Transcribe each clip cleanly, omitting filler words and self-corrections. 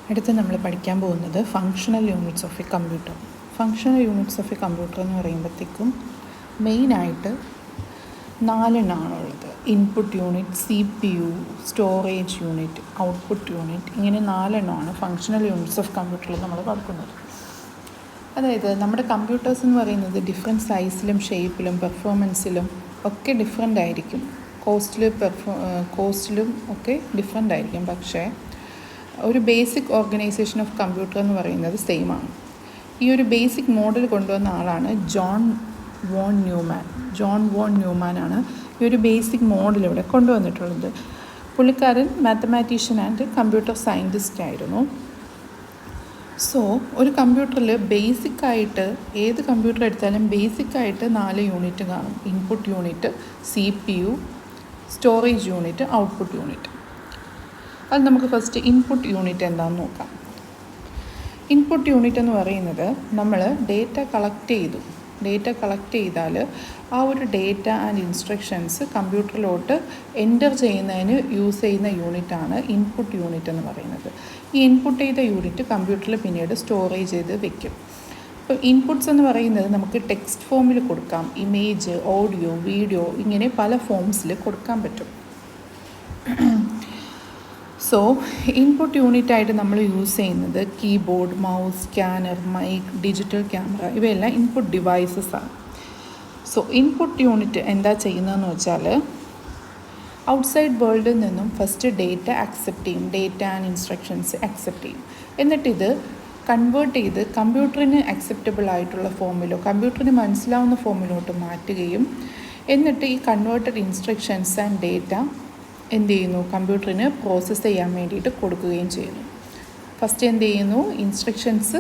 അടുത്ത് നമ്മൾ പഠിക്കാൻ പോകുന്നത് functional units of a computer. Functional units of a computer എന്ന് പറയുമ്പോഴത്തേക്കും മെയിനായിട്ട് 4 എണ്ണമാണുള്ളത്. Input unit, CPU, storage unit, output unit, ഇങ്ങനെ 4 എണ്ണമാണ് ഫങ്ഷണൽ യൂണിറ്റ്സ് ഓഫ് കമ്പ്യൂട്ടറിൽ നമ്മൾ പഠിക്കുന്നത്. അതായത് നമ്മുടെ കമ്പ്യൂട്ടേഴ്സ് എന്ന് പറയുന്നത് ഡിഫറെൻറ്റ് സൈസിലും ഷേപ്പിലും പെർഫോമൻസിലും ഒക്കെ ഡിഫറെൻ്റ് ആയിരിക്കും. കോസ്റ്റിലും ഒക്കെ ഡിഫറെൻ്റ് ആയിരിക്കും. പക്ഷേ ഒരു ബേസിക് ഓർഗനൈസേഷൻ ഓഫ് കമ്പ്യൂട്ടർ എന്ന് പറയുന്നത് സെയിം ആണ്. ഈ ഒരു ബേസിക് മോഡൽ കൊണ്ടുവന്ന ആളാണ് ജോൺ വോൺ ന്യൂമാനാണ് ഈ ഒരു ബേസിക് മോഡൽ ഇവിടെ കൊണ്ടുവന്നിട്ടുള്ളത്. പുള്ളിക്കാരൻ മാത്തമാറ്റീഷ്യൻ ആൻഡ് കമ്പ്യൂട്ടർ സയൻറ്റിസ്റ്റ് ആയിരുന്നു. സോ ഒരു കമ്പ്യൂട്ടറിൽ ബേസിക്കായിട്ട് ഏത് കമ്പ്യൂട്ടർ എടുത്താലും ബേസിക്കായിട്ട് 4 യൂണിറ്റ് കാണും. Input unit, CPU, storage unit, output unit. അത് നമുക്ക് ഫസ്റ്റ് ഇൻപുട്ട് യൂണിറ്റ് എന്താണെന്ന് നോക്കാം. ഇൻപുട്ട് യൂണിറ്റ് എന്ന് പറയുന്നത് നമ്മൾ ഡേറ്റ കളക്ട് ചെയ്താൽ ആ ഒരു ഡേറ്റ ആൻഡ് ഇൻസ്ട്രക്ഷൻസ് കമ്പ്യൂട്ടറിലോട്ട് എൻ്റർ ചെയ്യുന്നതിന് യൂസ് ചെയ്യുന്ന യൂണിറ്റാണ് ഇൻപുട്ട് യൂണിറ്റ് എന്ന് പറയുന്നത്. ഈ ഇൻപുട്ട് ചെയ്ത യൂണിറ്റ് കമ്പ്യൂട്ടറിൽ പിന്നീട് സ്റ്റോറേജ് ചെയ്ത് വെക്കും. അപ്പോൾ ഇൻപുട്ട്സ് എന്ന് പറയുന്നത് നമുക്ക് ടെക്സ്റ്റ് ഫോമിൽ കൊടുക്കാം, ഇമേജ്, ഓഡിയോ, വീഡിയോ, ഇങ്ങനെ പല ഫോംസിൽ കൊടുക്കാൻ പറ്റും. സോ ഇൻപുട്ട് യൂണിറ്റായിട്ട് നമ്മൾ യൂസ് ചെയ്യുന്നത് keyboard, mouse, scanner, mic, digital camera, ഇവയെല്ലാം ഇൻപുട്ട് ഡിവൈസസ് ആണ്. സോ ഇൻപുട്ട് യൂണിറ്റ് എന്താ ചെയ്യുന്നതെന്ന് വെച്ചാൽ ഔട്ട്സൈഡ് വേൾഡിൽ നിന്നും ഫസ്റ്റ് ഡേറ്റ അക്സെപ്റ്റ് ചെയ്യും, ഡേറ്റ ആൻഡ് ഇൻസ്ട്രക്ഷൻസ് അക്സെപ്റ്റ് ചെയ്യും. എന്നിട്ടിത് കൺവേർട്ട് ചെയ്ത് കമ്പ്യൂട്ടറിന് അക്സെപ്റ്റബിൾ ആയിട്ടുള്ള ഫോമിലോ കമ്പ്യൂട്ടറിന് മനസ്സിലാവുന്ന ഫോമിലോട്ട് മാറ്റുകയും എന്നിട്ട് ഈ കൺവേർട്ടഡ് ഇൻസ്ട്രക്ഷൻസ് ആൻഡ് ഡേറ്റ എന്ത് ചെയ്യുന്നു, കമ്പ്യൂട്ടറിന് പ്രോസസ്സ് ചെയ്യാൻ വേണ്ടിയിട്ട് കൊടുക്കുകയും ചെയ്യുന്നു. ഫസ്റ്റ് എന്ത് ചെയ്യുന്നു, ഇൻസ്ട്രക്ഷൻസ്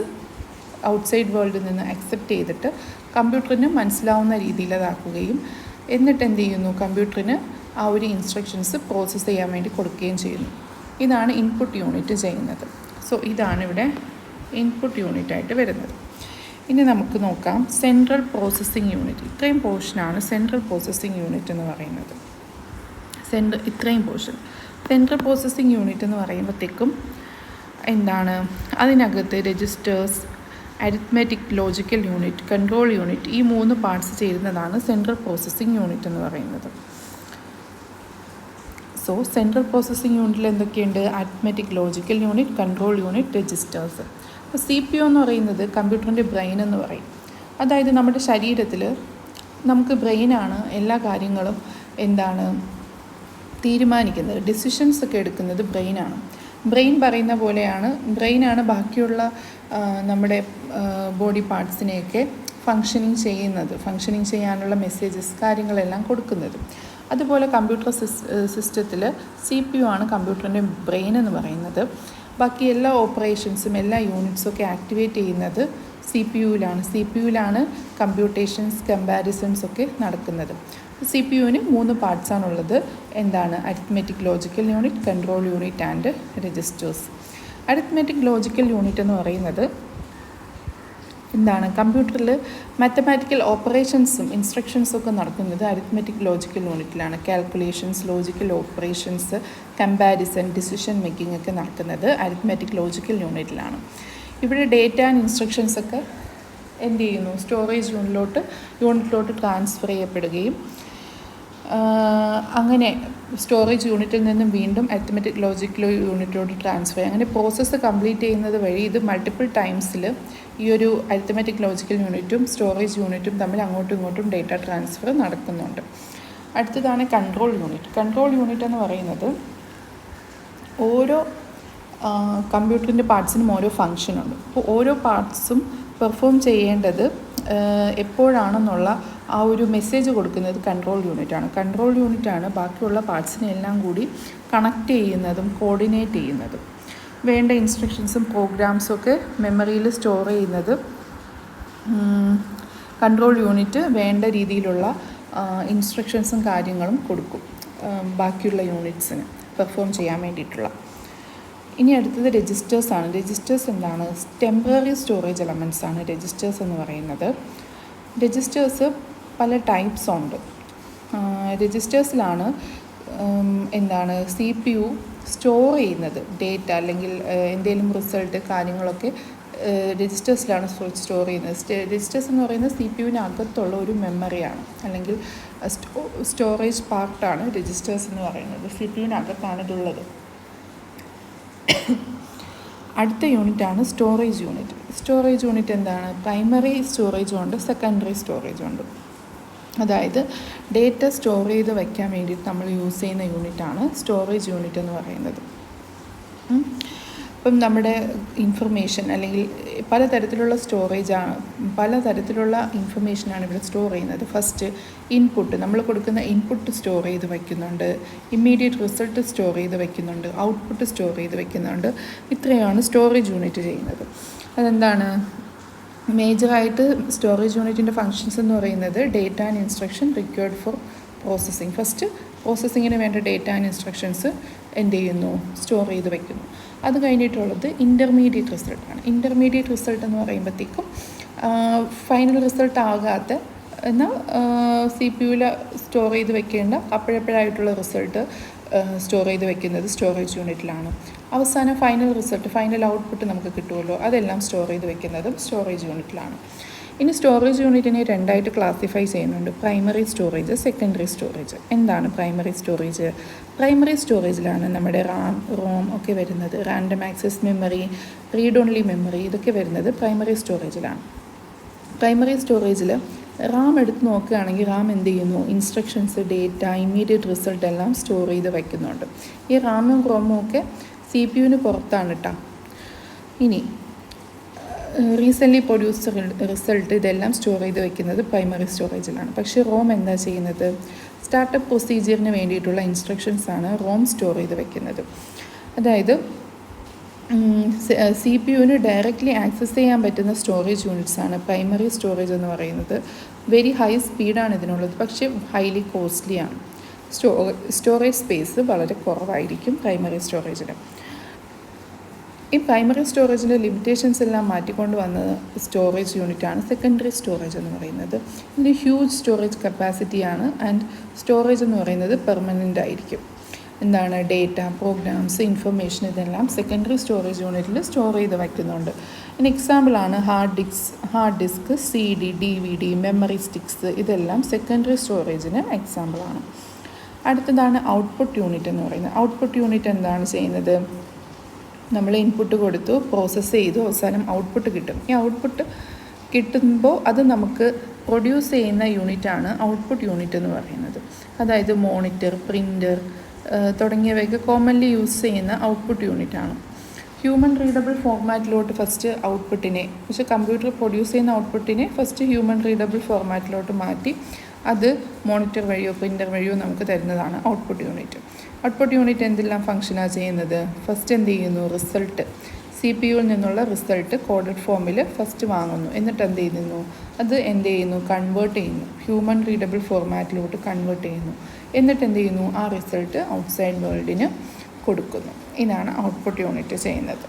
ഔട്ട്സൈഡ് വേൾഡിൽ നിന്ന് അക്സെപ്റ്റ് ചെയ്തിട്ട് കമ്പ്യൂട്ടറിന് മനസ്സിലാവുന്ന രീതിയിൽ അതാക്കുകയും എന്നിട്ട് എന്ത് ചെയ്യുന്നു, കമ്പ്യൂട്ടറിന് ആ ഒരു ഇൻസ്ട്രക്ഷൻസ് പ്രോസസ്സ് ചെയ്യാൻ വേണ്ടി കൊടുക്കുകയും ചെയ്യുന്നു. ഇതാണ് ഇൻപുട്ട് യൂണിറ്റ് ചെയ്യുന്നത്. സോ ഇതാണ് ഇവിടെ ഇൻപുട്ട് യൂണിറ്റായിട്ട് വരുന്നത്. ഇനി നമുക്ക് നോക്കാം സെൻട്രൽ പ്രോസസ്സിംഗ് യൂണിറ്റ്. ഇത്രയും പോർഷനാണ് സെൻട്രൽ പ്രോസസ്സിംഗ് യൂണിറ്റ് എന്ന് പറയുന്നത്. ഇത്രയും പോർഷൻ സെൻട്രൽ പ്രോസസ്സിംഗ് യൂണിറ്റ് എന്ന് പറയുമ്പോഴത്തേക്കും എന്താണ്, അതിനകത്ത് registers, arithmetic, logical unit, control unit, ഈ 3 പാർട്സ് ചേരുന്നതാണ് സെൻട്രൽ പ്രോസസ്സിംഗ് യൂണിറ്റ് എന്ന് പറയുന്നത്. സോ സെൻട്രൽ പ്രോസസ്സിംഗ് യൂണിറ്റിൽ എന്തൊക്കെയുണ്ട്, arithmetic, logical unit, control unit, registers. അപ്പോൾ CPU എന്ന് പറയുന്നത് കമ്പ്യൂട്ടറിൻ്റെ ബ്രെയിൻ എന്ന് പറയും. അതായത് നമ്മുടെ ശരീരത്തിൽ നമുക്ക് ബ്രെയിനാണ് എല്ലാ കാര്യങ്ങളും എന്താണ് തീരുമാനിക്കുന്നത്, ഡിസിഷൻസ് ഒക്കെ എടുക്കുന്നത് ബ്രെയിനാണ്. ബ്രെയിൻ പറയുന്ന പോലെയാണ്, ബ്രെയിനാണ് ബാക്കിയുള്ള നമ്മുടെ ബോഡി പാർട്സിനെയൊക്കെ ഫങ്ഷനിങ് ചെയ്യാനുള്ള മെസ്സേജസ് കാര്യങ്ങളെല്ലാം കൊടുക്കുന്നത്. അതുപോലെ കമ്പ്യൂട്ടർ സിസ്റ്റത്തിൽ CPU ആണ് കമ്പ്യൂട്ടറിൻ്റെ ബ്രെയിൻ എന്ന് പറയുന്നത്. ബാക്കി എല്ലാ ഓപ്പറേഷൻസും എല്ലാ യൂണിറ്റ്സും ഒക്കെ ആക്ടിവേറ്റ് ചെയ്യുന്നത് CPU-ലാണ് കമ്പ്യൂട്ടേഷൻസ്, കമ്പാരിസൺസ് ഒക്കെ നടക്കുന്നത്. CPU-ന് 3 പാർട്സാണുള്ളത്. എന്താണ്, arithmetic, logical unit, control unit and registers. Arithmetic, logical unit എന്ന് പറയുന്നത് എന്താണ്, കമ്പ്യൂട്ടറിൽ മാത്തമാറ്റിക്കൽ ഓപ്പറേഷൻസും ഇൻസ്ട്രക്ഷൻസും ഒക്കെ നടക്കുന്നത് അരിത്മെറ്റിക്, ലോജിക്കൽ യൂണിറ്റിലാണ്. Calculations, logical operations, comparison, decision making ഒക്കെ നടക്കുന്നത് അരിത്മെറ്റിക്, ലോജിക്കൽ യൂണിറ്റിലാണ്. ഇവിടെ ഡേറ്റ ആൻഡ് ഇൻസ്ട്രക്ഷൻസ് ഒക്കെ എന്ത് ചെയ്യുന്നു, സ്റ്റോറേജ് യൂണിറ്റിലോട്ട് ട്രാൻസ്ഫർ ചെയ്യപ്പെടുകയും അങ്ങനെ സ്റ്റോറേജ് യൂണിറ്റിൽ നിന്നും വീണ്ടും അരിത്മെറ്റിക്, ലോജിക്കൽ യൂണിറ്റിലോട്ട് ട്രാൻസ്ഫർ ചെയ്യും. അങ്ങനെ പ്രോസസ്സ് കംപ്ലീറ്റ് ചെയ്യുന്നത് വഴി ഇത് മൾട്ടിപ്പിൾ ടൈംസിൽ ഈ ഒരു അരിത്മെറ്റിക്, ലോജിക്കൽ യൂണിറ്റും സ്റ്റോറേജ് യൂണിറ്റും തമ്മിൽ അങ്ങോട്ടും ഇങ്ങോട്ടും ഡേറ്റ ട്രാൻസ്ഫർ നടക്കുന്നുണ്ട്. അടുത്തതാണ് കൺട്രോൾ യൂണിറ്റ്. കൺട്രോൾ യൂണിറ്റ് എന്ന് പറയുന്നത് ഓരോ കമ്പ്യൂട്ടറിൻ്റെ പാർട്സിനും ഓരോ ഫങ്ഷനുണ്ട്. അപ്പോൾ ഓരോ പാർട്സും പെർഫോം ചെയ്യേണ്ടത് എപ്പോഴാണെന്നുള്ള ആ ഒരു മെസ്സേജ് കൊടുക്കുന്നത് കൺട്രോൾ യൂണിറ്റാണ്. കൺട്രോൾ യൂണിറ്റാണ് ബാക്കിയുള്ള പാർട്സിനെ എല്ലാം കൂടി കണക്ട് ചെയ്യുന്നതും കോർഡിനേറ്റ് ചെയ്യുന്നതും. വേണ്ട ഇൻസ്ട്രക്ഷൻസും പ്രോഗ്രാംസും ഒക്കെ മെമ്മറിയിൽ സ്റ്റോർ ചെയ്യുന്നത് കൺട്രോൾ യൂണിറ്റ് വേണ്ട രീതിയിലുള്ള ഇൻസ്ട്രക്ഷൻസും കാര്യങ്ങളും കൊടുക്കും ബാക്കിയുള്ള യൂണിറ്റ്സിന് പെർഫോം ചെയ്യാൻ വേണ്ടിയിട്ടുള്ള. ഇനി അടുത്തത് രജിസ്റ്റേഴ്സാണ്. രജിസ്റ്റേഴ്സ് എന്താണ്, ടെമ്പററി സ്റ്റോറേജ് എലമെൻറ്റ്സ് ആണ് രജിസ്റ്റേഴ്സ് എന്ന് പറയുന്നത്. രജിസ്റ്റേഴ്സ് പല ടൈപ്സ് ഉണ്ട്. രജിസ്റ്റേഴ്സിലാണ് CPU, സ്റ്റോർ ചെയ്യുന്നത് ഡേറ്റ അല്ലെങ്കിൽ എന്തെങ്കിലും റിസൾട്ട് കാര്യങ്ങളൊക്കെ രജിസ്റ്റേഴ്സിലാണ് സ്റ്റോർ ചെയ്യുന്നത്. രജിസ്റ്റേഴ്സ് എന്ന് പറയുന്നത് CPU-നകത്തുള്ള ഒരു മെമ്മറിയാണ്, അല്ലെങ്കിൽ സ്റ്റോറേജ് പാർട്ടാണ് രജിസ്റ്റേഴ്സ് എന്ന് പറയുന്നത്. CPU-നകത്താണ് ഇതുള്ളത്. അടുത്ത യൂണിറ്റാണ് സ്റ്റോറേജ് യൂണിറ്റ്. സ്റ്റോറേജ് യൂണിറ്റ് എന്താണ്? പ്രൈമറി സ്റ്റോറേജും ഉണ്ട്, സെക്കൻഡറി സ്റ്റോറേജും ഉണ്ട്. അതായത് ഡേറ്റ സ്റ്റോർ ചെയ്ത് വയ്ക്കാൻ വേണ്ടിയിട്ട് നമ്മൾ യൂസ് ചെയ്യുന്ന യൂണിറ്റാണ് സ്റ്റോറേജ് യൂണിറ്റ് എന്ന് പറയുന്നത്. ഇപ്പം നമ്മുടെ ഇൻഫർമേഷൻ അല്ലെങ്കിൽ പലതരത്തിലുള്ള സ്റ്റോറേജാണ്, പലതരത്തിലുള്ള ഇൻഫർമേഷനാണ് ഇവിടെ സ്റ്റോർ ചെയ്യുന്നത്. ഫസ്റ്റ് ഇൻപുട്ട്, നമ്മൾ കൊടുക്കുന്ന ഇൻപുട്ട് സ്റ്റോർ ചെയ്ത് വയ്ക്കുന്നുണ്ട്, ഇമ്മീഡിയറ്റ് റിസൾട്ട് സ്റ്റോർ ചെയ്ത് വയ്ക്കുന്നുണ്ട്, ഔട്ട്പുട്ട് സ്റ്റോർ ചെയ്ത് വയ്ക്കുന്നുണ്ട്. ഇത്രയാണ് സ്റ്റോറേജ് യൂണിറ്റ് ചെയ്യുന്നത്. അതെന്താണ്? മേജറായിട്ട് സ്റ്റോറേജ് യൂണിറ്റിൻ്റെ ഫങ്ഷൻസ് എന്ന് പറയുന്നത് data and instruction required for processing. First പ്രോസസ്സിങ്ങിന് വേണ്ട ഡേറ്റ ആൻഡ് ഇൻസ്ട്രക്ഷൻസ് എന്ത് ചെയ്യുന്നു? സ്റ്റോർ ചെയ്ത് വയ്ക്കുന്നു. അത് കഴിഞ്ഞിട്ടുള്ളത് ഇൻ്റർമീഡിയറ്റ് റിസൾട്ടാണ്. ഇൻ്റർമീഡിയറ്റ് റിസൾട്ട് എന്ന് പറയുമ്പോഴത്തേക്കും ഫൈനൽ റിസൾട്ട് ആകാത്ത എന്നാൽ CPU-ൽ സ്റ്റോർ ചെയ്ത് വെക്കേണ്ട അപ്പോഴപ്പോഴായിട്ടുള്ള റിസൾട്ട് സ്റ്റോർ ചെയ്ത് വെക്കുന്നത് സ്റ്റോറേജ് യൂണിറ്റിലാണ്. അവസാനം ഫൈനൽ റിസൾട്ട്, ഫൈനൽ ഔട്ട്പുട്ട് നമുക്ക് കിട്ടുമല്ലോ, അതെല്ലാം സ്റ്റോർ ചെയ്ത് വെക്കുന്നതും സ്റ്റോറേജ് യൂണിറ്റിലാണ്. ഇനി സ്റ്റോറേജ് യൂണിറ്റിനെ രണ്ടായിട്ട് ക്ലാസിഫൈ ചെയ്യുന്നുണ്ട്: പ്രൈമറി സ്റ്റോറേജ്, സെക്കൻഡറി സ്റ്റോറേജ്. എന്താണ് പ്രൈമറി സ്റ്റോറേജ്? പ്രൈമറി സ്റ്റോറേജിലാണ് നമ്മുടെ റോം ഒക്കെ വരുന്നത്. Random access memory, read only memory, ഇതൊക്കെ വരുന്നത് പ്രൈമറി സ്റ്റോറേജിലാണ്. പ്രൈമറി സ്റ്റോറേജിൽ റാം എടുത്ത് നോക്കുകയാണെങ്കിൽ റാം എന്ത് ചെയ്യുന്നു? ഇൻസ്ട്രക്ഷൻസ്, ഡേറ്റ, ഇമ്മീഡിയറ്റ് റിസൾട്ട് എല്ലാം സ്റ്റോർ ചെയ്ത് വയ്ക്കുന്നുണ്ട്. ഈ റാമും ക്രോമും ഒക്കെ CPU-ന് പുറത്താണ് കേട്ടോ. ഇനി റീസെൻ്റ്ലി പ്രൊഡ്യൂസ്ഡ് റിസൾട്ട് ഇതെല്ലാം സ്റ്റോർ ചെയ്ത് വയ്ക്കുന്നത് പ്രൈമറി സ്റ്റോറേജിലാണ്. പക്ഷേ റോം എന്താ ചെയ്യുന്നത്? സ്റ്റാർട്ടപ്പ് പ്രൊസീജിയറിന് വേണ്ടിയിട്ടുള്ള ഇൻസ്ട്രക്ഷൻസാണ് റോം സ്റ്റോർ ചെയ്ത് വയ്ക്കുന്നത്. അതായത് CPU-ന് ഡയറക്റ്റ്ലി ആക്സസ് ചെയ്യാൻ പറ്റുന്ന സ്റ്റോറേജ് യൂണിറ്റ്സാണ് പ്രൈമറി സ്റ്റോറേജ് എന്ന് പറയുന്നത്. വെരി ഹൈ സ്പീഡാണ് ഇതിനുള്ളത്, പക്ഷേ ഹൈലി കോസ്റ്റ്ലിയാണ്. സ്റ്റോറേജ് സ്പേസ് വളരെ കുറവായിരിക്കും പ്രൈമറി സ്റ്റോറേജിന്. ഈ പ്രൈമറി സ്റ്റോറേജിൻ്റെ ലിമിറ്റേഷൻസ് എല്ലാം മാറ്റിക്കൊണ്ട് വന്ന സ്റ്റോറേജ് യൂണിറ്റാണ് സെക്കൻഡറി സ്റ്റോറേജ് എന്ന് പറയുന്നത്. ഇതിന് ഹ്യൂജ് സ്റ്റോറേജ് കപ്പാസിറ്റിയാണ്. ആൻഡ് സ്റ്റോറേജ് എന്ന് പറയുന്നത് പെർമനൻ്റ് ആയിരിക്കും. എന്താണ്? ഡേറ്റ, പ്രോഗ്രാംസ്, ഇൻഫർമേഷൻ, ഇതെല്ലാം സെക്കൻഡറി സ്റ്റോറേജ് യൂണിറ്റിൽ സ്റ്റോർ ചെയ്ത് വയ്ക്കുന്നുണ്ട്. ഇതിന് എക്സാമ്പിളാണ് hard disk, CD, DVD, memory sticks, ഇതെല്ലാം സെക്കൻഡറി സ്റ്റോറേജിന് എക്സാമ്പിളാണ്. അടുത്തതാണ് ഔട്ട്പുട്ട് യൂണിറ്റ് എന്ന് പറയുന്നത്. ഔട്ട്പുട്ട് യൂണിറ്റ് എന്താണ് ചെയ്യുന്നത്? നമ്മൾ ഇൻപുട്ട് കൊടുത്തു, പ്രോസസ്സ് ചെയ്തു, അവസാനം ഔട്ട്പുട്ട് കിട്ടും. ഈ ഔട്ട്പുട്ട് കിട്ടുമ്പോൾ അത് നമുക്ക് പ്രൊഡ്യൂസ് ചെയ്യുന്ന യൂണിറ്റാണ് ഔട്ട്പുട്ട് യൂണിറ്റ് എന്ന് പറയുന്നത്. അതായത് മോണിറ്റർ, പ്രിൻ്റർ തുടങ്ങിയവയൊക്കെ കോമൺലി യൂസ് ചെയ്യുന്ന ഔട്ട്പുട്ട് യൂണിറ്റാണ്. ഹ്യൂമൻ റീഡബിൾ ഫോർമാറ്റിലോട്ട് ഫസ്റ്റ് ഔട്ട്പുട്ടിനെ, പക്ഷേ കമ്പ്യൂട്ടർ പ്രൊഡ്യൂസ് ചെയ്യുന്ന ഔട്ട്പുട്ടിനെ ഫസ്റ്റ് ഹ്യൂമൻ റീഡബിൾ ഫോർമാറ്റിലോട്ട് മാറ്റി അത് മോണിറ്റർ വഴിയോ പ്രിൻ്റർ വഴിയോ നമുക്ക് തരുന്നതാണ് ഔട്ട്പുട്ട് യൂണിറ്റ്. ഔട്ട്പുട്ട് യൂണിറ്റ് എന്തെല്ലാം ഫംഗ്ഷനാണ് ചെയ്യുന്നത്? ഫസ്റ്റ് എന്ത് ചെയ്യുന്നു? റിസൾട്ട്, CPU-ൽ നിന്നുള്ള റിസൾട്ട് കോഡഡ് ഫോമിൽ ഫസ്റ്റ് വാങ്ങുന്നു. എന്നിട്ട് എന്ത് ചെയ്യുന്നു? അത് എന്ത് ചെയ്യുന്നു? കൺവേർട്ട് ചെയ്യുന്നു, ഹ്യൂമൻ റീഡബിൾ ഫോർമാറ്റിലോട്ട് കൺവേർട്ട് ചെയ്യുന്നു. എന്നിട്ട് എന്ത് ചെയ്യുന്നു? ആ റിസൾട്ട് ഔട്ട്സൈഡ് വേൾഡിന് കൊടുക്കുന്നു. ഇതാണ് ഔട്ട്പുട്ട് യൂണിറ്റ് ചെയ്യുന്നത്.